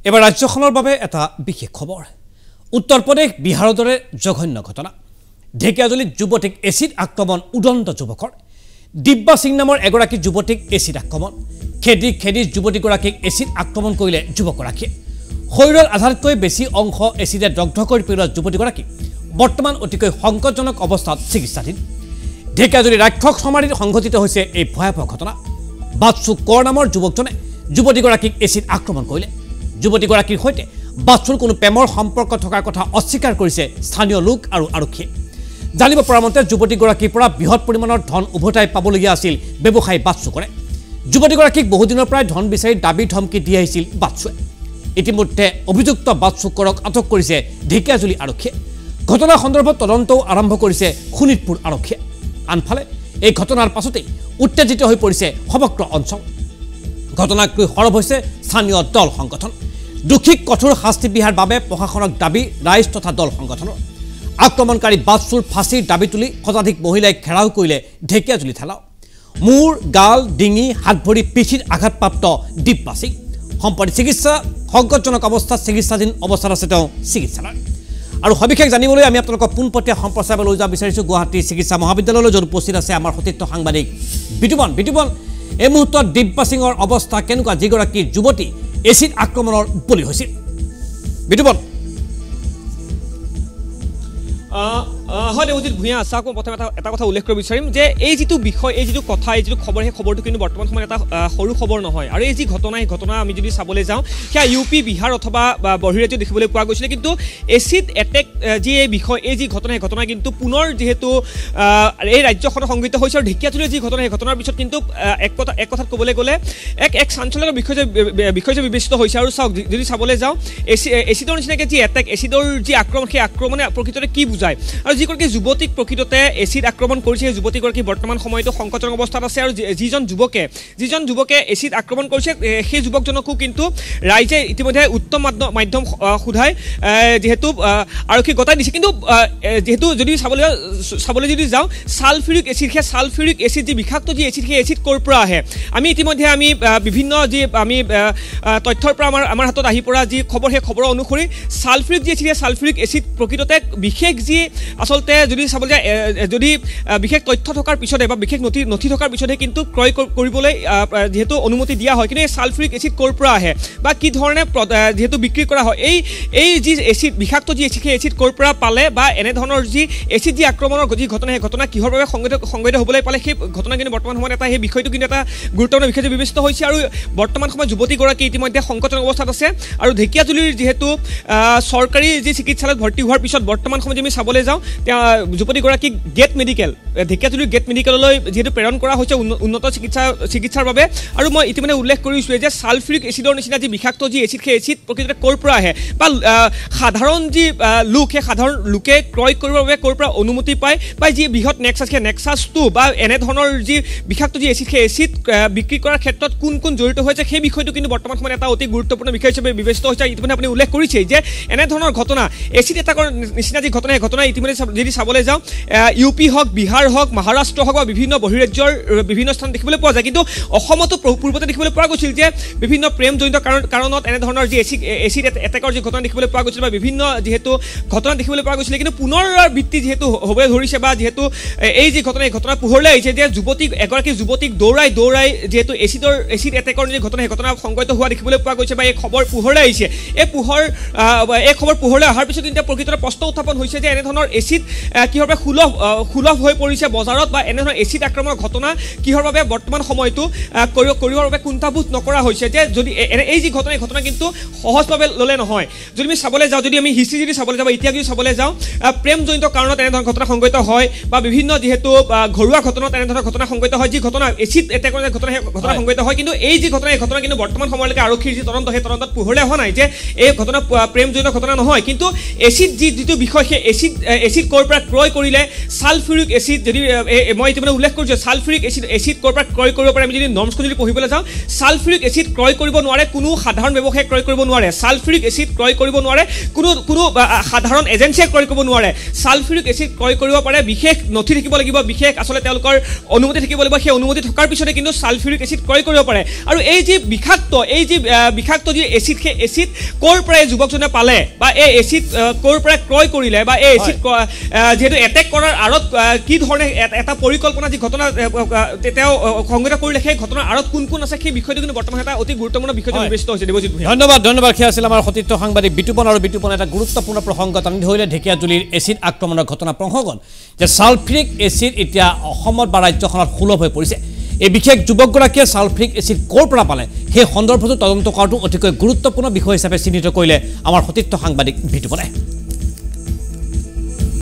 এবাৰ ৰাজ্যখনৰ বাবে এটা বিশেষ খবৰ উত্তৰ প্ৰদেশ বিহাৰৰ দৰে জঘন্য ঘটনা ঢেকিয়াজুলিত যুৱতীক এচিড আক্ৰমণ উদন্ত যুৱকৰ দিব্যা সিং নামৰ এগৰাকী যুৱতীক এচিড আক্ৰমণ খেদি যুৱতীগৰাকীক এচিড আক্ৰমণ কৰিলে যুৱকগৰাকীয়ে শৰীৰৰ আধাতকৈ বেছি অংশ এচিডে দগ্ধ কৰি পেলোৱা যুৱতীগৰাকী বৰ্তমান অতিকৈ সংকটজনক অৱস্থাত চিকিৎসাধীন ঢেকিয়াজুলি ৰাক্ষস সমাধিত সংঘটিত হৈছে এই ভয়াবহ ঘটনা বাচ্চু কৰ নামৰ যুৱকজনে যুৱতীগৰাকীক এচিড আক্ৰমণ কৰিলে যুৱতীগৰাকীৰ সৈতে বাচ্চুৰ কোনো প্ৰেমৰ সম্পৰ্ক থকাৰ কথা অস্বীকাৰ কৰিছে স্থানীয় লোক আৰু আৰক্ষীয়ে জানিব পৰা মতে যুৱতীগৰাকীৰ পৰা বৃহৎ পৰিমাণৰ ধন উভতাই পাবলগীয়া আছিল ব্যৱসায়ী বাচ্চু কৰে যুৱতীগৰাকীক বহুদিনৰ পৰা ধন বিচাৰি দাবী ধমকি দি আহিছিল বাচ্চুৱে ইতিমধ্যে অভিযুক্ত বাচ্চু কৰক আটক কৰিছে ঢেকিয়াজুলি আৰক্ষীয়ে ঘটনা সন্দৰ্ভত তদন্তও আৰম্ভ কৰিছে শোণিতপুৰ আৰক্ষীয়ে আনফালে এই ঘটনাৰ পাছতেই উত্তেজিত হৈ পৰিছে সমগ্ৰ অঞ্চল ঘটনাক লৈ সৰব হৈছে স্থানীয় দল সংগঠন দুখিক কঠোৰ শাস্তি বিহাৰ বাবে প্ৰশাসনক দাবী ৰাইজ তথা দল সংগঠনৰ আক্ৰমণকাৰী বাচ্চুৰ ফাঁচীৰ দাবী তুলি শতাধিক মহিলাই ঘেৰাও কৰিলে ঢেকিয়াজুলি থানা মূৰ গাল ডিঙি হাত ভৰি পিঠিত আঘাতপ্ৰাপ্ত দিব্যা সিং সম্প্ৰতি চিকিৎসা সংকটজনক অৱস্থাত চিকিৎসাধীন অৱস্থাত আছে তেওঁ চিকিৎসালয় আৰু সবিশেষ জানিবলৈ আমি আপোনালোকক পোনপটীয়া সম্প্ৰচাৰ লৈ যাব বিচাৰিছোঁ গুৱাহাটী চিকিৎসা মহাবিদ্যালয়লৈ য'ত উপস্থিত আছে আমাৰ সতীৰ্থ সাংবাদিক বিতুপন এই মুহূৰ্তত দিব্যা সিঙৰ অৱস্থা কেনেকুৱা যিগৰাকী যুৱতী এচিড আক্ৰমণৰ বলি হৈছিল বিতুপন হয় দেৱজিৎ ভূঞা আশাক মই প্ৰথমে এটা কথা উল্লেখ কৰিব বিচাৰিম যে এই যিটো বিষয় এই যিটো কথা এই যিটো খবৰ সেই খবৰটো কিন্তু বৰ্তমান সময়ত এটা সৰু খবৰ নহয় আৰু এই যি ঘটনা আমি যদি চাবলৈ যাওঁ সেয়া ইউপি বিহাৰ অথবা বহিৰাজ্যত দেখিবলৈ পোৱা গৈছিলে কিন্তু এচিড এটেক যি এই বিষয় এই যি ঘটনা সেই ঘটনা কিন্তু পুনৰ যিহেতু এই ৰাজ্যখনত সংঘটিত হৈছে আৰু ঢেকিয়াজুলিৰ যি ঘটনা সেই ঘটনাৰ পিছত কিন্তু এক কথাত ক'বলৈ গ'লে এক চাঞ্চল্যকৰ বিষয় যে বিবেচিত হৈছে আৰু চাওক যদি চাবলৈ যাওঁ এচিডৰ নিচিনাকৈ যি এটেক এচিডৰ যি আক্ৰমণ সেই আক্ৰমণে প্ৰকৃততে কি বুজায় আৰু যিগৰাকী যুৱতীক প্ৰকৃততে এচিড আক্ৰমণ কৰিছে সেই যুৱতীগৰাকী বৰ্তমান সময়তো সংকটজনক অৱস্থাত আছে আৰু যিজন যুৱকে এচিড আক্ৰমণ কৰিছে সেই যুৱকজনকো কিন্তু ৰাইজে ইতিমধ্যে উত্তম মাধ্যম সোধাই যিহেতু আৰক্ষী গতাই দিছে কিন্তু যিহেতু যদি চাবলৈ যদি যাওঁ সালফিউৰিক এচিড সেই সালফিউৰিক এচিড যি বিষাক্ত যি এচিড সেই এচিড ক'ৰ পৰা আহে আমি ইতিমধ্যে বিভিন্ন যি আমি তথ্যৰ পৰা আমাৰ হাতত আহি পৰা যি খবৰ সেই খবৰৰ অনুসৰি সালফিউৰিক যি এচিড সেই সালফিউৰিক এচিড প্ৰকৃততে বিশেষ যি আচলতে যদি চাবলৈ যায় যদি বিশেষ তথ্য থকাৰ পিছতে বা বিশেষ নথি থকাৰ পিছতে কিন্তু ক্ৰয় কৰিবলৈ যেহেতু অনুমতি দিয়া হয় কিন্তু এই সালফিউৰিক এচিড ক'ৰ পৰা আহে বা কি ধৰণে যেহেতু বিক্ৰী কৰা হয় এই যি এচিড বিষাক্ত যি এচিড সেই এচিড ক'ৰ পৰা পালে বা এনেধৰণৰ যি এচিড যি আক্ৰমণৰ যি ঘটনা সেই ঘটনা কিহৰ বাবে সংঘটিত হ'বলৈ পালে সেই ঘটনা কিন্তু বৰ্তমান সময়ত সেই বিষয়টো কিন্তু এটা গুৰুত্বপূৰ্ণ বিষয় বিবেচিত হৈছে আৰু বৰ্তমান সময়ত যুৱতীগৰাকী ইতিমধ্যে সংকটজনক অৱস্থাত আছে আৰু ঢেকিয়াজুলিৰ যিহেতু চৰকাৰী যি চিকিৎসালয়ত ভৰ্তি হোৱাৰ পিছত বৰ্তমান সময়ত আমি চাবলৈ যাওঁ যুৱতীগৰাকীক ঢেকিয়াজুলিৰ গেট মেডিকেললৈ যিহেতু প্ৰেৰণ কৰা হৈছে উন্নত চিকিৎসাৰ বাবে আৰু মই ইতিমধ্যে উল্লেখ কৰিছোঁ যে সালফিউৰিক এচিডৰ নিচিনা যি বিষাক্ত যি এচিড সেই এচিড প্ৰকৃততে ক'ৰ পৰা আহে বা সাধাৰণ যি লোক সেই সাধাৰণ লোকে ক্ৰয় কৰিবৰ বাবে ক'ৰ পৰা অনুমতি পায় বা যি বৃহৎ নেক্সাছ সেই নেক্সাছটো বা এনেধৰণৰ যি বিষাক্ত যি এচিড সেই এচিড বিক্ৰী কৰাৰ ক্ষেত্ৰত কোন জড়িত হৈছে সেই বিষয়টো কিন্তু বৰ্তমান সময়ত এটা অতি গুৰুত্বপূৰ্ণ বিষয় হিচাপে বিবেচিত হৈছে ইতিমধ্যে আপুনি উল্লেখ কৰিছেই যে এনেধৰণৰ ঘটনা এচিড এটাকৰ নিচিনা যি ঘটনা সেই ঘটনা ইতিমধ্যে যদি চাবলৈ যাওঁ ইউপি হওক বিহাৰ হওক মহাৰাষ্ট্ৰ হওক বা বিভিন্ন বহিৰাজ্যৰ বিভিন্ন স্থান দেখিবলৈ পোৱা যায় কিন্তু অসমতো পূৰ্বতে দেখিবলৈ পোৱা গৈছিল যে বিভিন্ন প্ৰেমজনিত কাৰণত এনেধৰণৰ যি এচিড এটেকৰ যি ঘটনা দেখিবলৈ পোৱা গৈছিল বা বিভিন্ন যিহেতু ঘটনা দেখিবলৈ পোৱা গৈছিলে কিন্তু পুনৰাবৃত্তি যিহেতু হ'বলৈ ধৰিছে বা যিহেতু এই যি ঘটনা এই ঘটনা পোহৰলৈ আহিছে যে এগৰাকী যুৱতীক দৌৰাই যিহেতু এচিড এটেকৰ যি ঘটনা সেই ঘটনা সংঘটিত হোৱা দেখিবলৈ পোৱা গৈছে বা এই খবৰ পোহৰলৈ আহিছে এই খবৰ পোহৰলৈ অহাৰ পিছত কিন্তু প্ৰকৃততে প্ৰশ্ন উত্থাপন হৈছে যে এনেধৰণৰ এচিড কিহৰ বাবে সুলভ হৈ পৰিছে বজাৰত বা এনেধৰণৰ এচিড আক্ৰমণৰ ঘটনা কিহৰ বাবে বৰ্তমান সময়তো কৰিবৰ বাবে কুণ্ঠাবোধ নকৰা হৈছে যে যদি এই যি ঘটনা এই ঘটনা কিন্তু সহজভাৱে ল'লে নহয় যদি আমি চাবলৈ যাওঁ যদি আমি হিষ্ট্ৰী যদি চাবলৈ যাওঁ ইতিহাস যদি চাবলৈ যাওঁ প্ৰেমজনিত কাৰণত এনেধৰণৰ ঘটনা সংঘটিত হয় বা বিভিন্ন যিহেতু ঘৰুৱা ঘটনাত এনেধৰণৰ ঘটনা সংঘটিত হয় যি ঘটনা এচিড এটেকৰ ঘটনা সংঘটিত হয় কিন্তু এই যি ঘটনা এই ঘটনা কিন্তু বৰ্তমান সময়লৈকে আৰক্ষীৰ যি তদন্ত সেই তদন্তত পোহৰলৈ অহা নাই যে এই ঘটনা প্ৰেমজনিত ঘটনা নহয় কিন্তু এচিড যিটো বিষয় সেই এচিড ক'ৰ পৰা ক্ৰয় কৰিলে সালফিউৰিক এচিড যদি মই ইতিমধ্যে উল্লেখ কৰিছোঁ সালফিউৰিক এচিড ক'ৰ পৰা ক্ৰয় কৰিব পাৰে আমি যদি নৰ্মছখন যদি পঢ়িবলৈ যাওঁ সালফিউৰিক এচিড ক্ৰয় কৰিব নোৱাৰে কোনো সাধাৰণ ব্যৱসায়ী ক্ৰয় কৰিব নোৱাৰে সালফিউৰিক এচিড ক্ৰয় কৰিব নোৱাৰে কোনো সাধাৰণ উদাহৰণ এজেন্সিয়ে ক্ৰয় কৰিব নোৱাৰে সালফিউৰিক এসিড ক্ৰয় কৰিব পাৰে বিশেষ নথি থাকিব লাগিব বিশেষ আসলে তেওঁলোকৰ অনুমতি থাকিব লাগিব সেই অনুমতি থকাৰ পিছতে কিন্তু সালফিউৰিক এসিড ক্ৰয় কৰিব পাৰে আৰু এই যে বিষাক্ত যে এসিড সেই এসিড কৰ পৰা যুৱকজনে পালে বা এই এসিড কৰ পৰা ক্ৰয় কৰিলে বা এই এসিড যেহেতু এটেক কৰাৰ আৰত কি ধৰণে এটা পৰিকল্পনা যি ঘটনা তেওঁ সংগঠিত কৰিলে সেই ঘটনাৰ আৰত কোন আছে সেই বিষয়টো কিন্তু বৰ্তমান এটা অতি গুৰুত্বপূৰ্ণ বিষয় বিবেচিত হৈছে দেৱজিৎ ভূঞা ধন্যবাদ সেয়া আছিল আমাৰ সতীৰ্থ সাংবাদিক বিতুপন আৰু বিতুপন এটা গুৰুত্বপূৰ্ণ প্ৰসংগ টানি ধৰিলে ঢেকিয়াজুলিৰ এচিড আক্ৰমণৰ ঘটনা প্ৰসংগত যে সালফিউৰিক এচিড এতিয়া অসমত বা ৰাজ্যখনত সুলভ হৈ পৰিছে এই বিশেষ যুৱকগৰাকীয়ে সালফিউৰিক এচিড ক'ৰ পৰা পালে সেই সন্দৰ্ভতো তদন্ত কৰাটো অতিকৈ গুৰুত্বপূৰ্ণ বিষয় হিচাপে চিহ্নিত কৰিলে আমাৰ সতীৰ্থ সাংবাদিক বিতুপনে